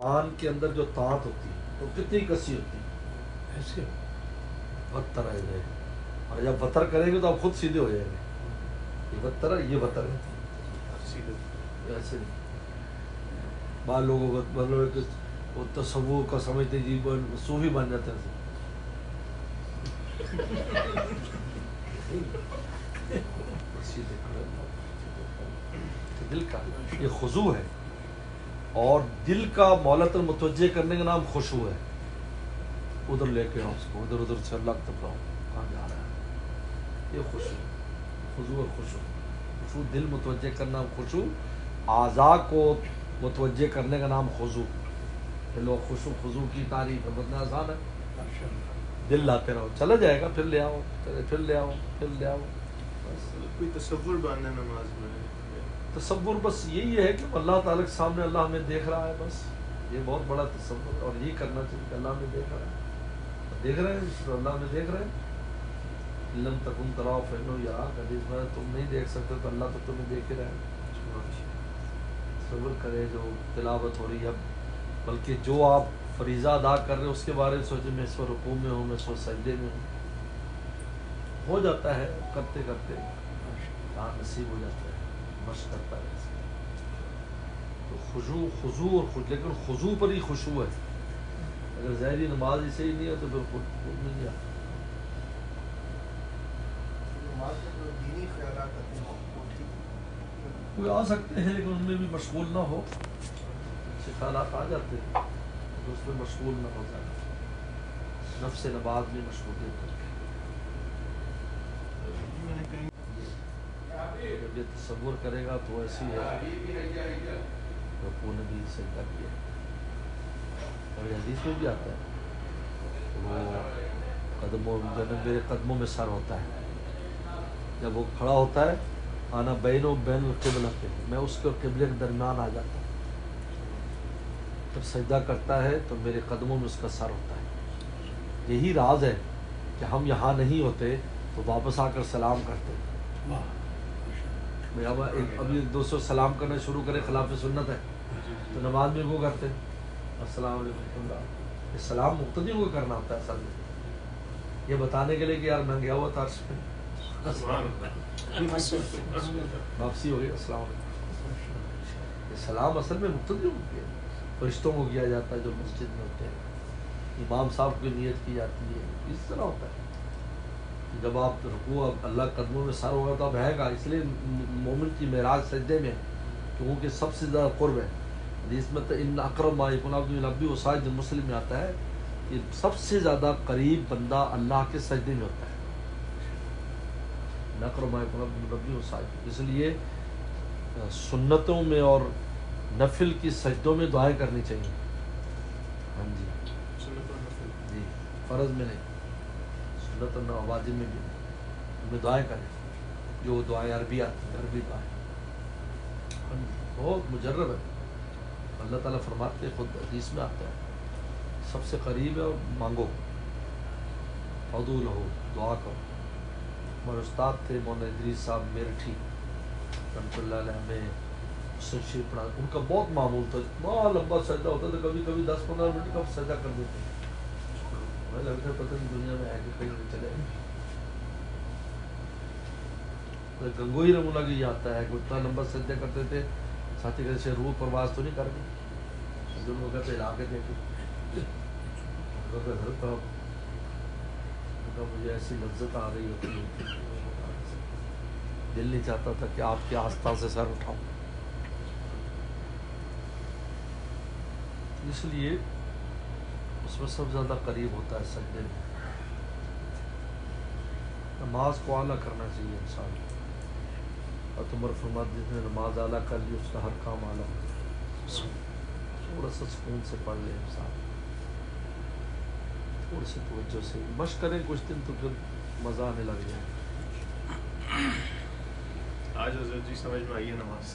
مان کے اندر جو طاعت ہوتی ہے وہ کتنی کسی ہوتی ہے، ایسے بدتر ہے گئے، اور جب بتر کریں گے تو آپ خود سیدھے ہو جائیں گے. یہ بدتر ہے، یہ بتر ہے سیدھے ایسے نہیں. بعض لوگوں کو مطلب کہ وہ تصور کا سمجھتے جی صوفی بن جاتے ہیں. سیدھے دل کا یہ خضوع ہے، اور دل کا مولت متوجہ کرنے کا نام خشوع ہے. ادھر لے کے آؤ اس کو، ادھر ادھر سے اللہ تک لاؤ، کہاں جا رہا ہے، یہ خشوع. خضوع اور خشوع، خشوع دل متوجہ کرنا خشوع، اعضاء کو متوجہ کرنے کا نام خضوع. لوگ خشوع خضوع کی تعریف ہے بتنا آسان ہے. دل لاتے رہو، چلا جائے گا، پھر لے آؤ، پھر لے آؤ، پھر لے آؤ. کوئی تصور باندھنا نماز میں تصور بس یہی ہے کہ اللہ تعالیٰ کے سامنے اللہ ہمیں دیکھ رہا ہے، بس یہ بہت بڑا تصور ہے. اور یہی کرنا چاہیے کہ اللہ ہمیں دیکھ رہا ہے، دیکھ رہے ہیں اس اللہ ہمیں دیکھ رہے ہیں. لم تکن تراؤ فینو یا حدیث میں تم نہیں دیکھ سکتے تو اللہ تو تمہیں دیکھ رہے ہیں. تصور کرے جو تلاوت ہو رہی ہے، بلکہ جو آپ فریضہ ادا کر رہے ہیں اس کے بارے میں سوچیں، میں اس وقت رکوع میں ہوں، میں اس وقت سجدے میں ہوں. ہو جاتا ہے کرتے کرتے نصیب ہو جاتا ہے، مشق کرتا ہے. تو خضوع اور لیکن خضوع پر ہی خشوع ہے. اگر ظاہری نماز ہی صحیح نہیں ہے تو پھر خود میں نہیں آتا. کوئی آ سکتے ہیں لیکن ان میں بھی مشغول نہ ہو. اچھے خیالات آ جاتے ہیں تو اس میں مشغول نہ ہو جاتا. نفس نبات میں مشغولیت کر کے جب یہ تصور کرے گا تو ایسی ہے رکوع نے بھی سجدہ کیا. اور حدیث میں بھی آتا ہے وہ قدموں جب میرے قدموں میں سر ہوتا ہے، جب وہ کھڑا ہوتا ہے آنا بین و بین القبلہ پہ، میں اس کے قبلے کے درمیان آ جاتا ہوں. جب سجدہ کرتا ہے تو میرے قدموں میں اس کا سر ہوتا ہے. یہی راز ہے کہ ہم یہاں نہیں ہوتے تو واپس آ کر سلام کرتے. اب ابھی دوستوں سلام کرنا شروع کرے خلاف سنت ہے تو نماز میں وہ کرتے السلام علیکم اللہ. یہ سلام مقتدی کو کرنا ہوتا ہے اصل میں، یہ بتانے کے لیے کہ یار میں گیا ہوا تھا عرش میں، واپسی ہو گئی السلام علیکم. یہ سلام اصل میں مقتدی کو کیا، فرشتوں کو کیا جاتا ہے جو مسجد میں ہوتے ہیں، امام صاحب کی نیت کی جاتی ہے. اس طرح ہوتا ہے جب آپ رکوع اللہ قدموں میں سر ہوگا تو اب ہے گا. اس لیے مومن کی معراج سجدے میں کیونکہ سب سے زیادہ قرب ہے. حدیث میں تو ان اقرب ما یکون العبد من ربہ وساجد، مسلم میں آتا ہے کہ سب سے زیادہ قریب بندہ اللہ کے سجدے میں ہوتا ہے. اقرب ما یکون العبد من ربہ وساجد. اس لیے سنتوں میں اور نفل کی سجدوں میں دعائیں کرنی چاہیے. ہاں جی جی، فرض میں نہیں، سنت اور واجب میں بھی ان میں دعائیں کریں، جو دعائیں عربی آتی ہیں، عربی دعائیں بہت مجرب ہے. اللہ تعالیٰ فرماتے ہیں، خود حدیث میں آتا ہے سب سے قریب ہے اور مانگو. ادعو لہو، دعا کرو. ہمارے استاد تھے مولانا ادریس صاحب میرٹھی رحمۃ اللہ علیہ، ہمیں شریف پڑھا. ان کا بہت معمول تھا، اتنا لمبا سجدہ ہوتا تھا، کبھی کبھی 10-15 منٹ کا سجدہ کر دیتے. ہمیں لگتا ہے پتہ نہیں دنیا میں ہے کہ کہیں نہیں چلے. گنگوئی رحمۃ اللہ کی آتا ہے کہ اتنا لمبا سجدہ کرتے تھے، ساتھی کہتے سے روح پرواز تو نہیں کر گئی، جو لوگ کہتے ہلا کے دیکھے. مجھے ایسی لذت آ رہی ہوتی ہے، دل نہیں چاہتا تھا کہ آپ کے آستہ سے سر اٹھاؤں. اس لیے اس میں سب زیادہ قریب ہوتا ہے سجدے میں. نماز کو اعلیٰ کرنا چاہیے انسان کو. اور عمر فرماتے جس نے نماز اعلیٰ کر لی اس کا ہر کام اعلیٰ ہو جائے. تھوڑا سا سکون سے پڑھ لے انسان، تھوڑی سی توجہ سے مشق کریں کچھ دن تو پھر مزہ آنے لگ جائے. آج حضرت جی سمجھ میں آئی ہے نماز.